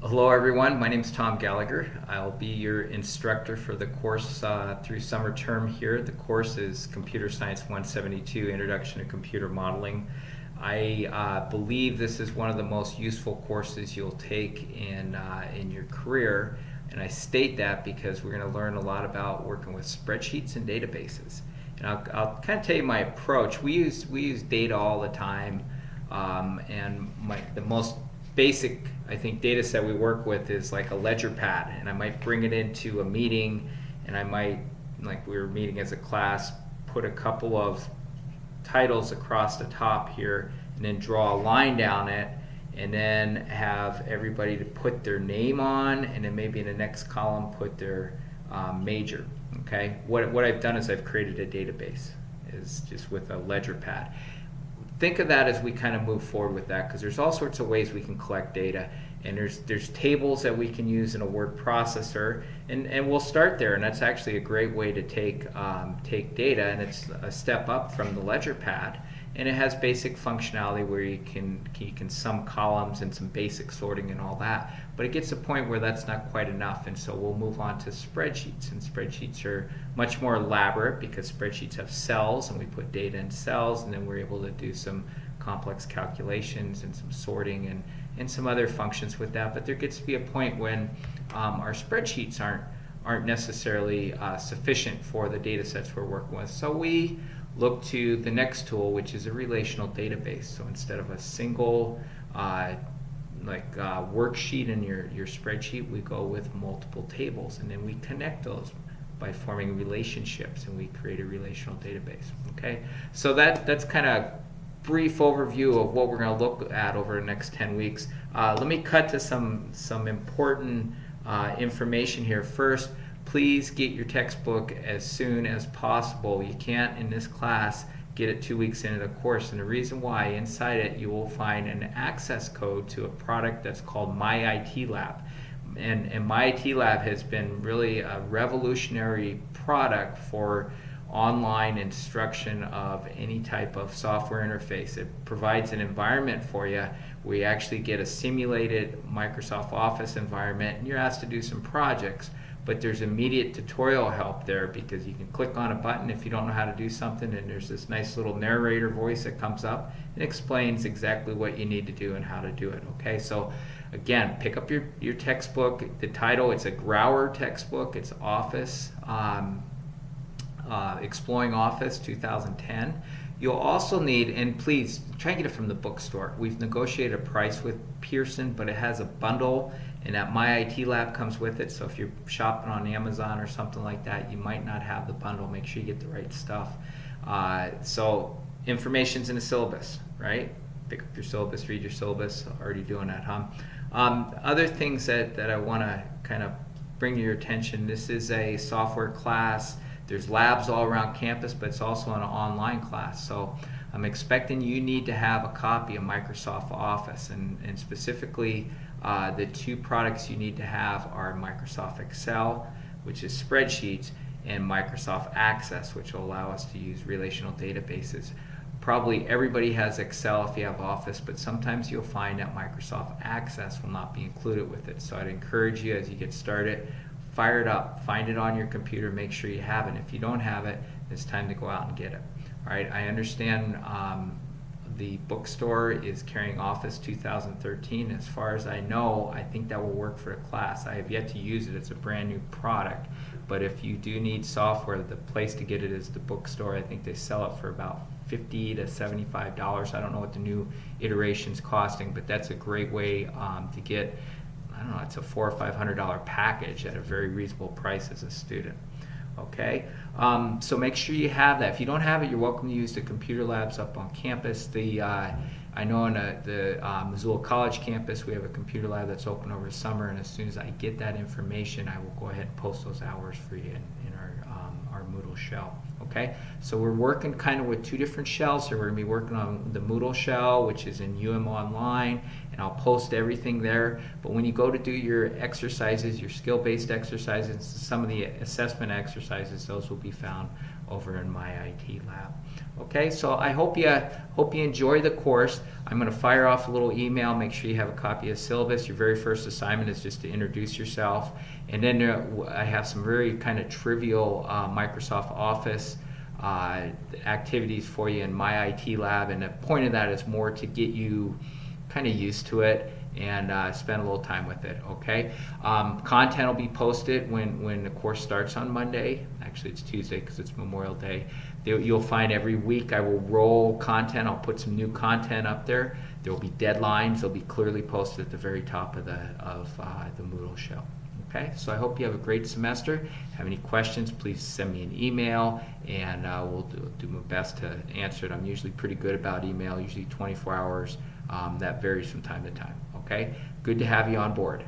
Hello everyone, my name is Tom Gallagher. I'll be your instructor for the course through summer term here. The course is Computer Science 172, Introduction to Computer Modeling. I believe this is one of the most useful courses you'll take in your career, and I state that because we're going to learn a lot about working with spreadsheets and databases. And I'll kind of tell you my approach. We use data all the time, and the most basic, I think, data set we work with is like a ledger pad, and I might bring it into a meeting, and I might, like we were meeting as a class, put a couple of titles across the top here, and then draw a line down it, and then have everybody to put their name on, and then maybe in the next column put their major. Okay, what I've done is I've created a database, is just with a ledger pad. Think of that as we kind of move forward with that, because there's all sorts of ways we can collect data, and there's tables that we can use in a word processor, and we'll start there, and that's actually a great way to take data, and it's a step up from the ledger pad, and it has basic functionality where you can sum columns and some basic sorting and all that, but it gets to a point where that's not quite enough, and so we'll move on to spreadsheets, and spreadsheets are much more elaborate because spreadsheets have cells, and we put data in cells, and then we're able to do some complex calculations and some sorting and some other functions with that. But there gets to be a point when our spreadsheets aren't necessarily sufficient for the data sets we're working with, so we look to the next tool, which is a relational database. So instead of a single worksheet in your spreadsheet, we go with multiple tables, and then we connect those by forming relationships, and we create a relational database. Okay, so that's kind of brief overview of what we're going to look at over the next 10 weeks. Let me cut to some important information here. First, please get your textbook as soon as possible. You can't, in this class, get it 2 weeks into the course, and the reason why, inside it you will find an access code to a product that's called My IT Lab. And My IT Lab has been really a revolutionary product for online instruction of any type of software interface. It provides an environment for you where you actually get a simulated Microsoft Office environment, and you're asked to do some projects, but there's immediate tutorial help there, because you can click on a button if you don't know how to do something, and there's this nice little narrator voice that comes up and explains exactly what you need to do and how to do it. Okay, so again, pick up your textbook. The title, it's a Grauer textbook. It's Office, Exploring Office 2010. You'll also need, and please try and get it from the bookstore. We've negotiated a price with Pearson, but it has a bundle, and that My IT Lab comes with it. So if you're shopping on Amazon or something like that, you might not have the bundle. Make sure you get the right stuff. So information's in the syllabus, right? Pick up your syllabus, read your syllabus. Already doing that, huh? Other things that I want to kind of bring to your attention. This is a software class. There's labs all around campus, but it's also an online class. So I'm expecting you need to have a copy of Microsoft Office, and specifically the two products you need to have are Microsoft Excel, which is spreadsheets, and Microsoft Access, which will allow us to use relational databases. Probably everybody has Excel if you have Office, but sometimes you'll find that Microsoft Access will not be included with it. So I'd encourage you, as you get started, fire it up, find it on your computer, make sure you have it. If you don't have it, it's time to go out and get it. All right, I understand the bookstore is carrying Office 2013. As far as I know, I think that will work for the class. I have yet to use it. It's a brand new product. But if you do need software, the place to get it is the bookstore. I think they sell it for about $50 to $75. I don't know what the new iteration's costing, but that's a great way to get, I don't know, it's a $400 or $500 package at a very reasonable price as a student. Okay, so make sure you have that. If you don't have it, you're welcome to use the computer labs up on campus. I know on the Missoula College campus we have a computer lab that's open over the summer, and as soon as I get that information, I will go ahead and post those hours for you in our Moodle shell. Okay, so we're working kind of with two different shells here. We're going to be working on the Moodle shell, which is in UM Online, and I'll post everything there. But when you go to do your exercises, your skill-based exercises, some of the assessment exercises, those will be found over in my IT lab. Okay, so I hope you enjoy the course. I'm going to fire off a little email. Make sure you have a copy of the syllabus. Your very first assignment is just to introduce yourself, and then I have some very kind of trivial Microsoft Office activities for you in my IT lab, and the point of that is more to get you kind of used to it and spend a little time with it. Okay, content will be posted when the course starts on Monday. Actually, it's Tuesday because it's Memorial Day. You'll find every week I will roll content. I'll put some new content up there. There will be deadlines. They'll be clearly posted at the very top of the Moodle show. Okay, so I hope you have a great semester. Have any questions, please send me an email, and we'll do my best to answer it. I'm usually pretty good about email, usually 24 hours. That varies from time to time. Okay, good to have you on board.